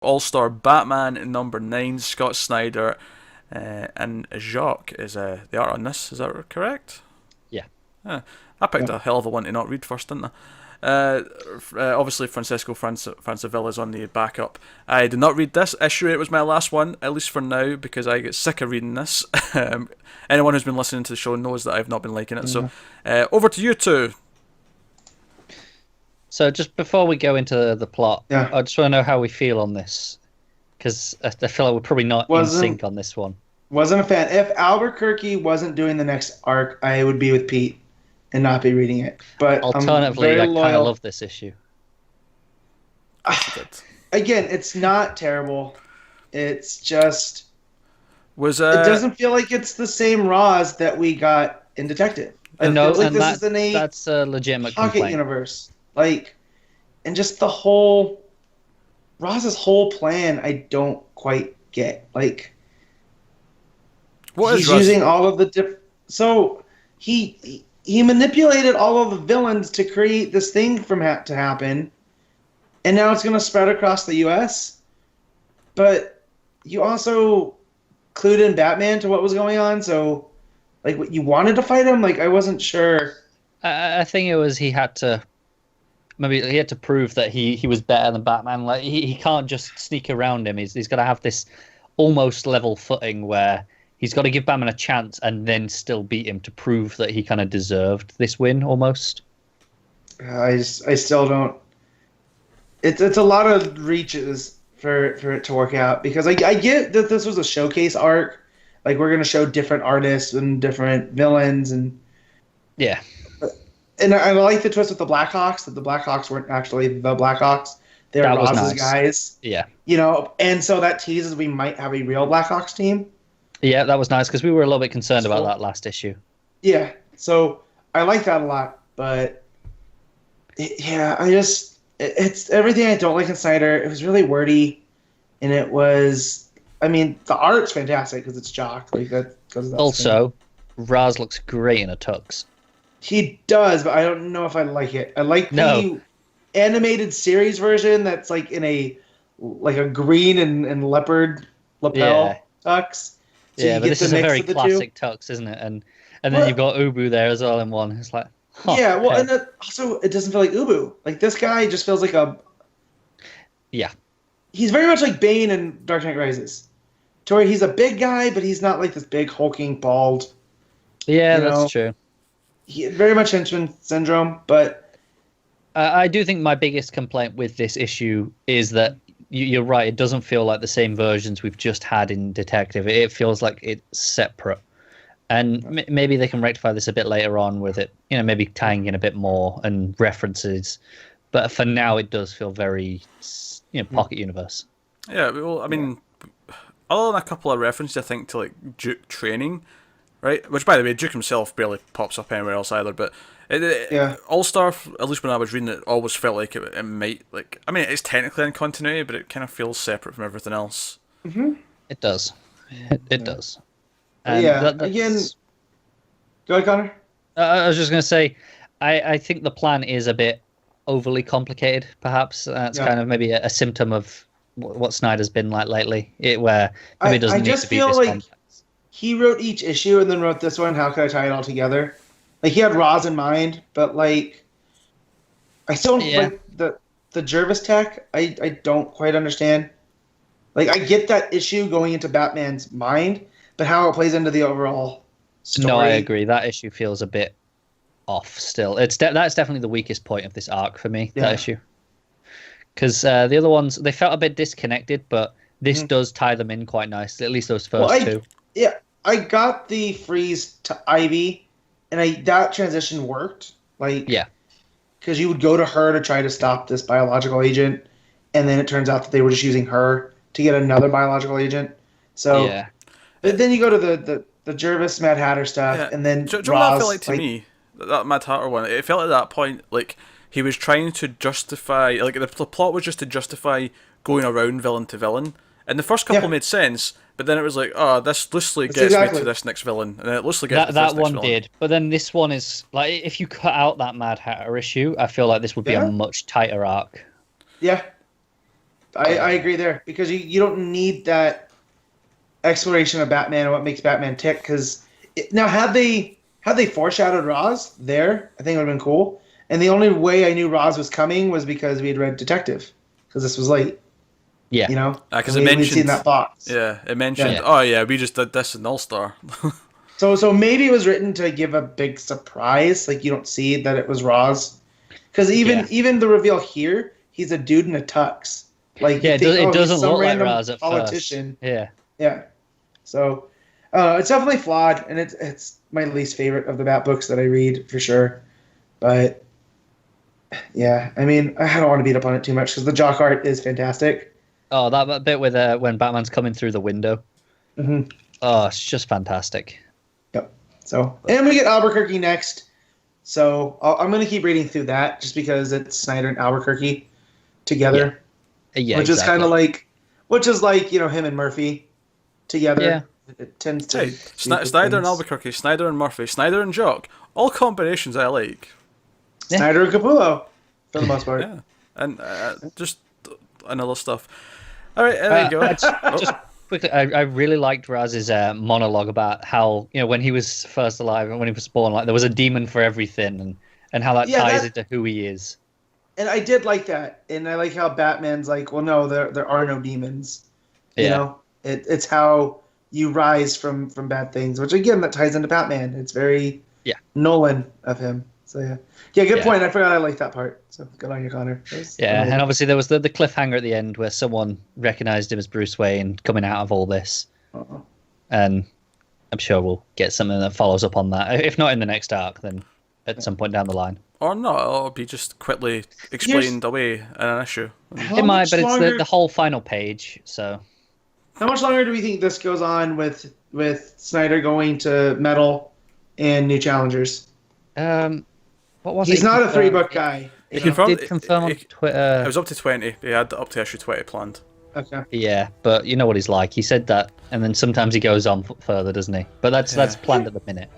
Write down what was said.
All-Star Batman in #9, Scott Snyder, and Jacques is the art on this. Is that correct? Yeah. I picked Yeah. a hell of a one to not read first, didn't I? Obviously, Francesco Francavilla is on the backup. I did not read this issue. It was my last one, at least for now, because I get sick of reading this. Anyone who's been listening to the show knows that I've not been liking it. So, over to you two. So just before we go into the plot, Yeah. I just want to know how we feel on this, because I feel like we're probably not in Wasn't sync on this one. wasn't a fan. If Albuquerque wasn't doing the next arc, I would be with Pete and not be reading it. But Alternatively, I'm I very kind of loyal. love this issue. Again, it's not terrible. It's just Was it doesn't feel like it's the same Roz that we got in Detective. It No, feels like and this is in a that's a legitimate pocket complaint. universe. Like, and just the whole Roz's whole plan, I don't quite get. Like, what he's is Russ? using all of the so he manipulated all of the villains to create this thing to happen, and now it's going to spread across the U.S. But you also clued in Batman to what was going on, so like, what you wanted to fight him? Like, I wasn't sure. I think it was he had to prove that he was better than Batman. Like he can't just sneak around him. He's got to have this almost level footing where he's got to give Batman a chance and then still beat him to prove that he kind of deserved this win almost. I still don't. It's a lot of reaches for it to work out, because I get that this was a showcase arc, like we're gonna show different artists and different villains, and Yeah. I like the twist with the Blackhawks, that the Blackhawks weren't actually the Blackhawks. They were That was Roz's nice. guys, Yeah. and so that teases we might have a real Blackhawks team. Yeah, that was nice because we were a little bit concerned about So- that last issue. Yeah, so I like that a lot, but yeah, it's everything I don't like in Snyder. It was really wordy, and it was. I mean, the art's fantastic because it's Jock. Like that. Because Also, Raz looks great in a tux. he does, but I don't know if I like it. I like the No. animated series version that's like in a green and leopard lapel Yeah. tux. So Yeah, you but get this the is a mix very of the two. classic tux, isn't it? And then Well- you've got Ubu there as well in one. It's like, huh, Yeah, well, okay. and also it doesn't feel like Ubu. Like this guy just feels like a. Yeah. He's very much like Bane in Dark Knight Rises. To where he's a big guy, but he's not like this big hulking bald. Yeah, you know, that's true. He very much henchman syndrome, but I do think my biggest complaint with this issue is that you're right. It doesn't feel like the same versions we've just had in Detective. It feels like it's separate, and maybe they can rectify this a bit later on with it. Maybe tying in a bit more and references. But for now, it does feel very, pocket universe. Yeah, well, I mean, other than a couple of references, I think, to like Duke training, right? Which, by the way, Duke himself barely pops up anywhere else either. But Yeah. All Star, at least when I was reading it, always felt like it might like. I mean, it's technically in continuity, but it kind of feels separate from everything else. It does. It does. But And yeah. that's- Again, go ahead, Connor. I was just going to say, I think the plan is a bit overly complicated, perhaps. That's Yeah. kind of maybe a symptom of what Snyder's been like lately, where maybe it doesn't I need just to be feel this like complex. he wrote each issue and then wrote this one. How could I tie it all together? Like he had Roz in mind, but like I still Yeah. like the Jervis tech. I don't quite understand. Like I get that issue going into Batman's mind, but how it plays into the overall story. No, I agree. That issue feels a bit off still. That's definitely the weakest point of this arc for me, Yeah. that issue. Because the other ones, they felt a bit disconnected, but this does tie them in quite nicely, at least those first two. Yeah, I got the freeze to Ivy, and that transition worked. Like Yeah. because you would go to her to try to stop this biological agent, and then it turns out that they were just using her to get another biological agent. So, Yeah. but then you go to the Jervis Mad Hatter stuff, Yeah. and then Do you know what I Roz, felt like to me? That Mad Hatter one, it felt at that point like he was trying to justify, like the plot was just to justify going around villain to villain. And the first couple Yeah. made sense, but then it was like, oh, this loosely That's gets me exactly. to this next villain, and then it loosely gets me to That this next one villain. did, but then this one is like if you cut out that Mad Hatter issue, I feel like this would be Yeah. a much tighter arc. Yeah, I agree there because you don't need that exploration of Batman and what makes Batman tick. Because now had they foreshadowed Ra's there, I think it would have been cool. And the only way I knew Ra's was coming was because we had read Detective, because this was late. Yeah, you know, because it mentioned we'd seen that box. Yeah, it mentioned. Yeah. Oh yeah, we just did this in All Star. So maybe it was written to give a big surprise, like you don't see that it was Ra's. Because even the reveal here, he's a dude in a tux. Like yeah, it doesn't he's some look like random Ra's at politician. first. Yeah. So it's definitely flawed, and it's my least favorite of the Bat books that I read for sure. But yeah, I mean, I don't want to beat up on it too much because the jock art is fantastic. Oh, that bit with when Batman's coming through the window. Mm-hmm. Oh, it's just fantastic. Yep. So, and we get Albuquerque next. So I'm going to keep reading through that just because it's Snyder and Albuquerque together. Yeah, which is kind of like, him and Murphy together. Yeah. It tends to. Hey, Snyder and Albuquerque, Snyder and Murphy, Snyder and Jock, all combinations I like. Snyder and Capullo, for the most part. Yeah, and just another stuff. All right, there you go. Just quickly, I really liked Raz's monologue about how, when he was first alive and when he was born, like there was a demon for everything, and how that ties into who he is. And I did like that, and I like how Batman's like, well, no, there are no demons. You know, it's how you rise from bad things, which again that ties into Batman. It's very Nolan of him. So yeah, good point. I forgot I liked that part. So good on you, Connor. And obviously there was the cliffhanger at the end where someone recognized him as Bruce Wayne coming out of all this, and I'm sure we'll get something that follows up on that. If not in the next arc, then at some point down the line. Or not, it'll be just quickly explained away in an issue. It might, but it's the whole final page. So how much longer do we think this goes on with Snyder going to Metal and New Challengers? What was He's not a 3-book guy. He did confirm on Twitter. It was up to 20. He had up to issue 20 planned. Okay. Yeah, but you know what he's like. He said that, and then sometimes he goes on further, doesn't he? But that's planned at the minute.